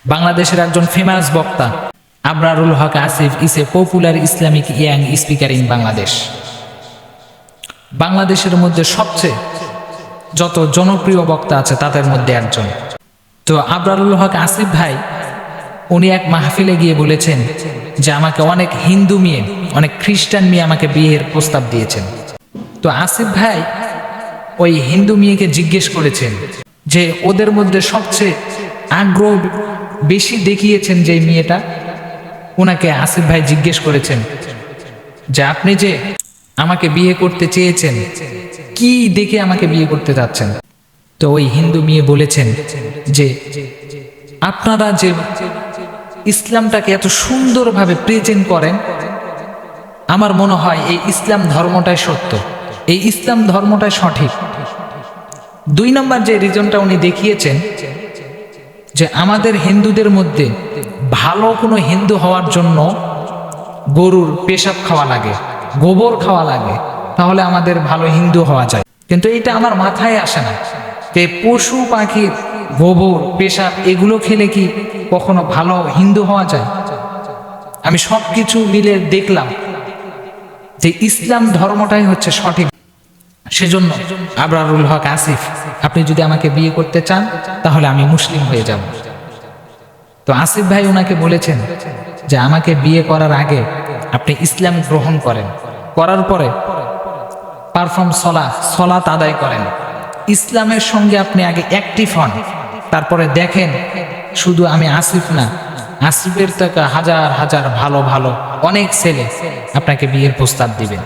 বাংলাদেশের একজন ফেমাস বক্তা Abrarul Haque Asif is a popular Islamic young speaker in Bangladesh. বাংলাদেশের মধ্যে সবচেয়ে যত জনপ্রিয় বক্তা আছে তাদের মধ্যে একজন। তো আবরারুল হক আসিফ ভাই উনি এক মাহফিলে গিয়ে বলেছেন যে আমাকে অনেক হিন্দু মেয়ে, অনেক খ্রিস্টান মেয়ে আমাকে বিয়ের প্রস্তাব দিয়েছেন। তো আসিফ ভাই ওই হিন্দু মেয়েকে জিজ্ঞেস করেছেন যে ওদের মধ্যে সবচেয়ে আগ্রহ বেশি দেখিয়েছেন যে মেয়েটা, ওনাকে আসিফ ভাই জিজ্ঞেস করেছেন যে আপনি যে আমাকে বিয়ে করতে চেয়েছেন কি দেখে আমাকে বিয়ে করতে যাচ্ছেন। তো ওই হিন্দু মেয়ে বলেছেন যে আপনারা যে ইসলামটাকে এত সুন্দরভাবে প্রেজেন্ট করেন, আমার মনে হয় এই ইসলাম ধর্মটাই সত্য, এই ইসলাম ধর্মটাই সঠিক। 2 নম্বর যে রিজনটা উনি দেখিয়েছেন যে আমাদের হিন্দুদের মধ্যে ভালো কোনো হিন্দু হওয়ার জন্য গরুর পেশাব খাওয়া লাগে, গোবর খাওয়া লাগে, তাহলে আমাদের ভালো হিন্দু হওয়া যায়। কিন্তু এটা আমার মাথায় আসে না যে পশু পাখির গোবর পেশাব এগুলো খেলে কি কখনো ভালো হিন্দু হওয়া যায়? আমি সব কিছু মিলে দেখলাম যে ইসলাম ধর্মটাই হচ্ছে সঠিক। সেজন্য আবরারুল হক আসিফ, আপনি যদি আমাকে বিয়ে করতে চান তাহলে আমি মুসলিম হয়ে যাব। তো আসিফ ভাই ওনাকে বলেছেন যে আমাকে বিয়ে করার আগে আপনি ইসলাম গ্রহণ করেন, করার পরে পারফর্ম সলাত আদায় করেন, ইসলামের সঙ্গে আপনি আগে অ্যাক্টিভ হন, তারপরে দেখেন শুধু আমি আসিফ না, আসিফের থেকে হাজার হাজার ভালো ভালো অনেক ছেলে আপনাকে বিয়ের প্রস্তাব দিবেন।